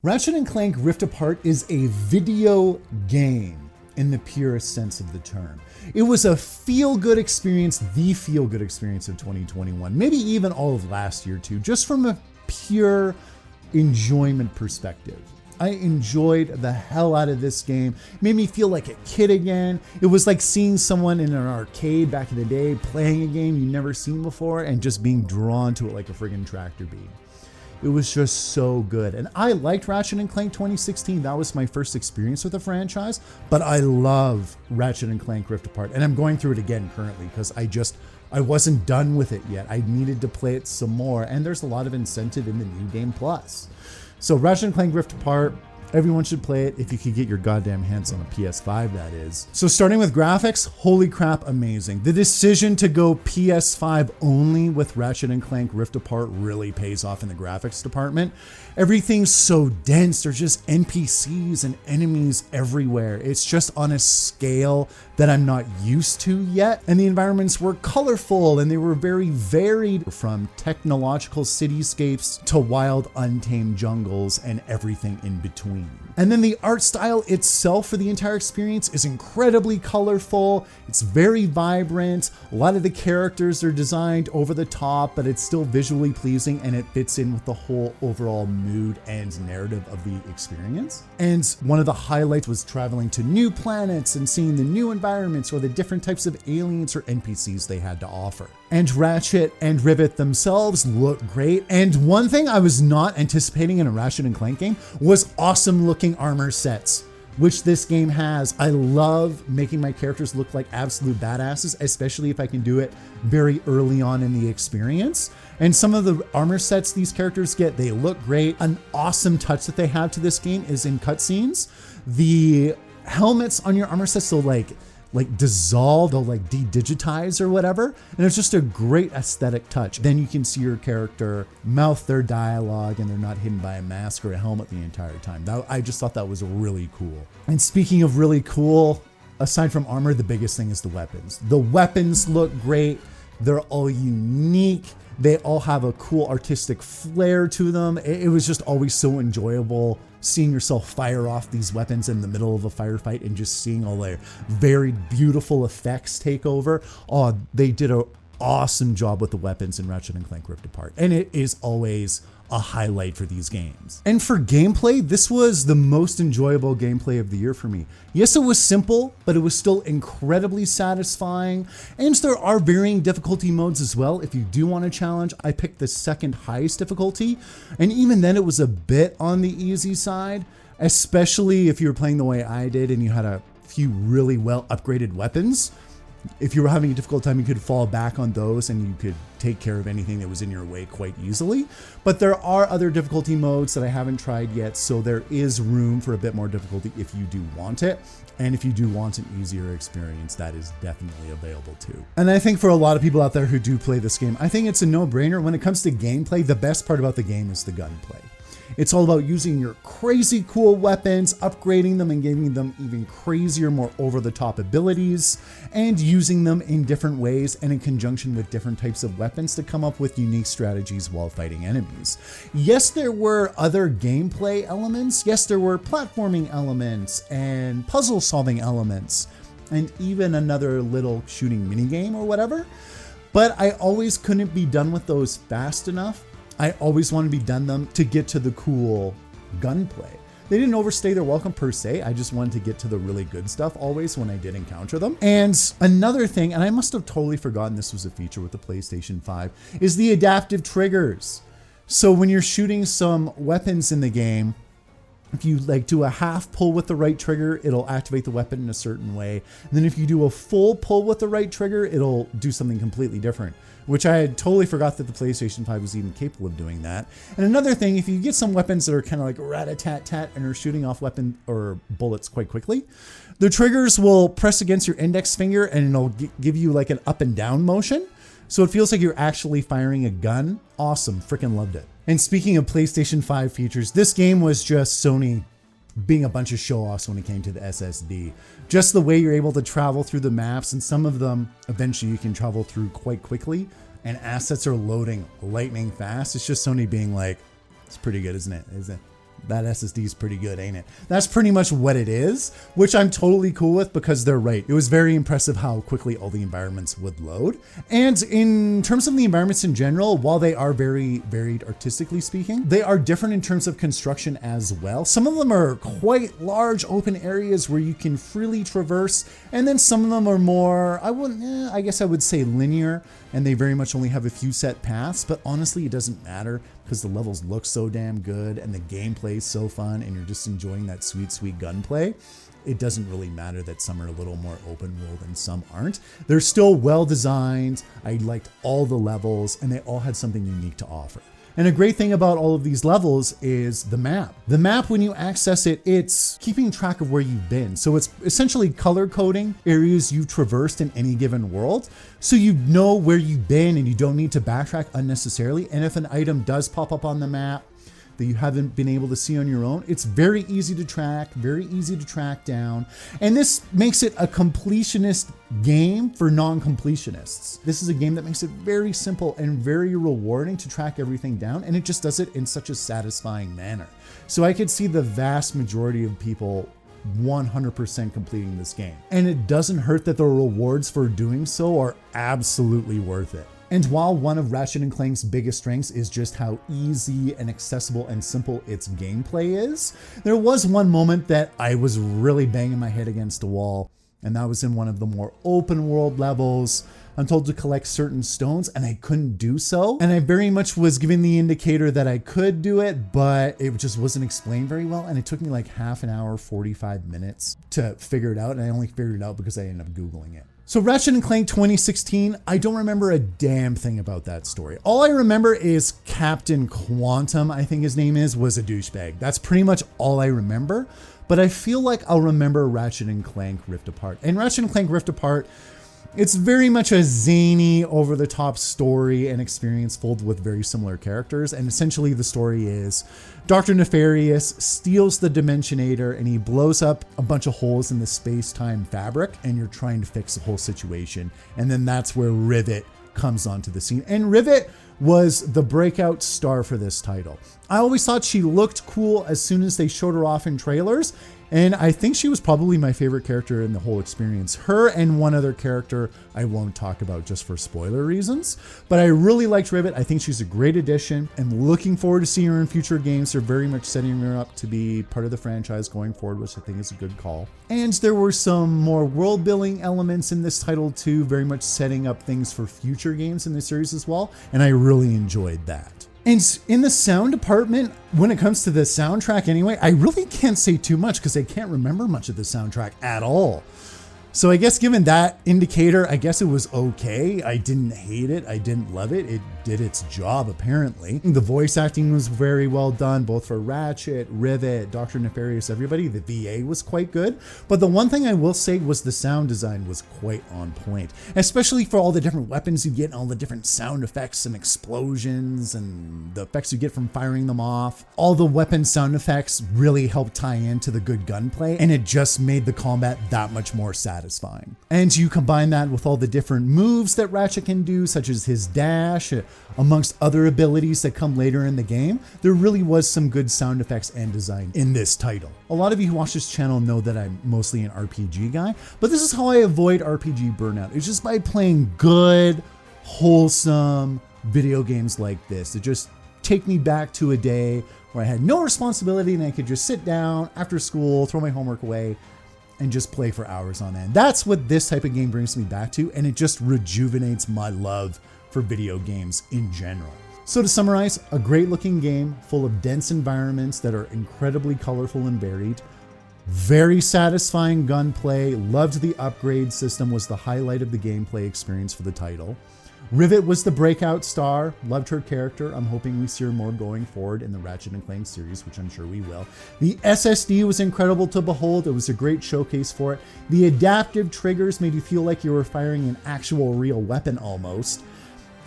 Ratchet and Clank Rift Apart is a video game in the purest sense of the term. It was a feel-good experience, the feel-good experience of 2021, maybe even all of last year too, just from a pure enjoyment perspective. I enjoyed the hell out of this game. It made me feel like a kid again. It was like seeing someone in an arcade back in the day playing a game you've never seen before and just being drawn to it like a friggin' tractor beam. It was just so good. And I liked Ratchet and Clank 2016. That was my first experience with the franchise, but I love Ratchet and Clank Rift Apart. And I'm going through it again currently because I wasn't done with it yet. I needed to play it some more. And there's a lot of incentive in the New Game Plus. So Ratchet and Clank Rift Apart, everyone should play it if you could get your goddamn hands on a PS5, that is. So starting with graphics, holy crap, amazing. The decision to go PS5 only with Ratchet and Clank Rift Apart really pays off in the graphics department. Everything's so dense. There's just NPCs and enemies everywhere. It's just on a scale that I'm not used to yet. And the environments were colorful and they were very varied, from technological cityscapes to wild, untamed jungles and everything in between. And then the art style itself for the entire experience is incredibly colorful. It's very vibrant. A lot of the characters are designed over the top, but it's still visually pleasing and it fits in with the whole overall mood and narrative of the experience. And one of the highlights was traveling to new planets and seeing the new environments or the different types of aliens or NPCs they had to offer. And Ratchet and Rivet themselves look great. And one thing I was not anticipating in a Ratchet and Clank game was awesome looking armor sets, which this game has. I love making my characters look like absolute badasses, especially if I can do it very early on in the experience. And some of the armor sets these characters get, they look great. An awesome touch that they have to this game is in cutscenes. The helmets on your armor sets will like dissolve, they'll like de-digitize or whatever. And it's just a great aesthetic touch. Then you can see your character mouth their dialogue and they're not hidden by a mask or a helmet the entire time. I just thought that was really cool. And speaking of really cool, aside from armor, the biggest thing is the weapons. The weapons look great. They're all unique. They all have a cool artistic flair to them. It was just always so enjoyable seeing yourself fire off these weapons in the middle of a firefight and just seeing all their very beautiful effects take over. Oh, they did an awesome job with the weapons in Ratchet and Clank Rift Apart. And it is always a highlight for these games. And for gameplay, this was the most enjoyable gameplay of the year for me. Yes, it was simple, but it was still incredibly satisfying. And there are varying difficulty modes as well. If you do want a challenge, I picked the second highest difficulty. And even then it was a bit on the easy side, especially if you were playing the way I did and you had a few really well upgraded weapons. If you were having a difficult time, you could fall back on those and you could take care of anything that was in your way quite easily. But there are other difficulty modes that I haven't tried yet, so there is room for a bit more difficulty if you do want it. And if you do want an easier experience, that is definitely available too. And I think for a lot of people out there who do play this game, I think it's a no-brainer. When it comes to gameplay, the best part about the game is the gunplay. It's all about using your crazy cool weapons, upgrading them and giving them even crazier, more over-the-top abilities, and using them in different ways and in conjunction with different types of weapons to come up with unique strategies while fighting enemies. Yes, there were other gameplay elements. Yes, there were platforming elements and puzzle-solving elements, and even another little shooting minigame or whatever. But I always couldn't be done with those fast enough. I always want to be done them to get to the cool gunplay. They didn't overstay their welcome per se. I just wanted to get to the really good stuff always when I did encounter them. And another thing, and I must have totally forgotten this was a feature with the PlayStation 5, is the adaptive triggers. So when you're shooting some weapons in the game, if you like do a half pull with the right trigger, it'll activate the weapon in a certain way. And then if you do a full pull with the right trigger, it'll do something completely different, which I had totally forgot that the PlayStation 5 was even capable of doing that. And another thing, if you get some weapons that are kind of like rat-a-tat-tat and are shooting off weapon or bullets quite quickly, the triggers will press against your index finger and it'll give you like an up and down motion. So it feels like you're actually firing a gun. Awesome, freaking loved it. And speaking of PlayStation 5 features, this game was just Sony being a bunch of show-offs when it came to the SSD. Just the way you're able to travel through the maps, and some of them eventually you can travel through quite quickly, and assets are loading lightning fast. It's just Sony being like, it's pretty good, isn't it? that SSD is pretty good, ain't it? That's pretty much what it is, which I'm totally cool with because they're right. It was very impressive how quickly all the environments would load. And in terms of the environments in general, while they are very varied artistically speaking, they are different in terms of construction as well. Some of them are quite large open areas where you can freely traverse, and then some of them are more, I guess I would say linear, and they very much only have a few set paths, but honestly, it doesn't matter because the levels look so damn good and the gameplay is so fun and you're just enjoying that sweet, sweet gunplay. It doesn't really matter that some are a little more open world and some aren't. They're still well designed. I liked all the levels and they all had something unique to offer. And a great thing about all of these levels is the map. The map, when you access it, it's keeping track of where you've been. So it's essentially color coding areas you've traversed in any given world. So you know where you've been and you don't need to backtrack unnecessarily. And if an item does pop up on the map that you haven't been able to see on your own, it's very easy to track, very easy to track down. And this makes it a completionist game for non-completionists. This is a game that makes it very simple and very rewarding to track everything down, and it just does it in such a satisfying manner. So I could see the vast majority of people 100% completing this game. And it doesn't hurt that the rewards for doing so are absolutely worth it. And while one of Ratchet and Clank's biggest strengths is just how easy and accessible and simple its gameplay is, there was one moment that I was really banging my head against a wall, and that was in one of the more open world levels. I'm told to collect certain stones and I couldn't do so. And I very much was given the indicator that I could do it, but it just wasn't explained very well. And it took me like half an hour, 45 minutes to figure it out. And I only figured it out because I ended up Googling it. So Ratchet and Clank 2016, I don't remember a damn thing about that story. All I remember is Captain Quantum, I think his name is, was a douchebag. That's pretty much all I remember, but I feel like I'll remember Ratchet and Clank Rift Apart. And Ratchet and Clank Rift Apart, it's very much a zany, over-the-top story and experience filled with very similar characters. And essentially the story is Dr. Nefarious steals the Dimensionator and he blows up a bunch of holes in the space-time fabric, and you're trying to fix the whole situation. And then that's where Rivet comes onto the scene. And Rivet was the breakout star for this title. I always thought she looked cool as soon as they showed her off in trailers. And I think she was probably my favorite character in the whole experience. Her and one other character I won't talk about just for spoiler reasons. But I really liked Rivet. I think she's a great addition. I'm looking forward to seeing her in future games. They're very much setting her up to be part of the franchise going forward, which I think is a good call. And there were some more world building elements in this title too, very much setting up things for future games in the series as well. And I really enjoyed that. And in the sound department, when it comes to the soundtrack anyway, I really can't say too much because I can't remember much of the soundtrack at all. So I guess given that indicator, I guess it was okay. I didn't hate it. I didn't love it. It did its job, apparently. The voice acting was very well done, both for Ratchet, Rivet, Dr. Nefarious, everybody. The VA was quite good. But the one thing I will say was the sound design was quite on point, especially for all the different weapons you get and all the different sound effects and explosions and the effects you get from firing them off. All the weapon sound effects really helped tie into the good gunplay, and it just made the combat that much more satisfying. And you combine that with all the different moves that Ratchet can do, such as his dash, amongst other abilities that come later in the game. There really was some good sound effects and design in this title. A lot of you who watch this channel know that I'm mostly an RPG guy, but this is how I avoid RPG burnout. It's just by playing good, wholesome video games like this. It just take me back to a day where I had no responsibility and I could just sit down after school, throw my homework away, and just play for hours on end. That's what this type of game brings me back to, and it just rejuvenates my love for video games in general. So to summarize, a great looking game full of dense environments that are incredibly colorful and varied. Very satisfying gunplay. Loved the upgrade system, was the highlight of the gameplay experience for the title. Rivet was the breakout star. Loved her character. I'm hoping we see her more going forward in the Ratchet and Clank series, which I'm sure we will. The SSD was incredible to behold. It was a great showcase for it. The adaptive triggers made you feel like you were firing an actual real weapon almost.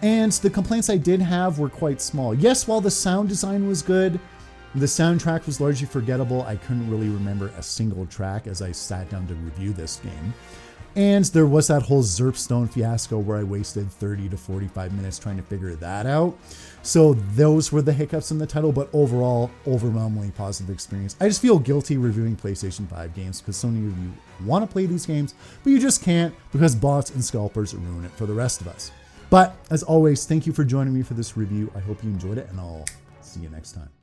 And the complaints I did have were quite small. Yes, while the sound design was good, the soundtrack was largely forgettable. I couldn't really remember a single track as I sat down to review this game. And there was that whole Zerpstone fiasco where I wasted 30 to 45 minutes trying to figure that out. So those were the hiccups in the title, but overall, overwhelmingly positive experience. I just feel guilty reviewing PlayStation 5 games because so many of you want to play these games, but you just can't because bots and scalpers ruin it for the rest of us. But as always, thank you for joining me for this review. I hope you enjoyed it, and I'll see you next time.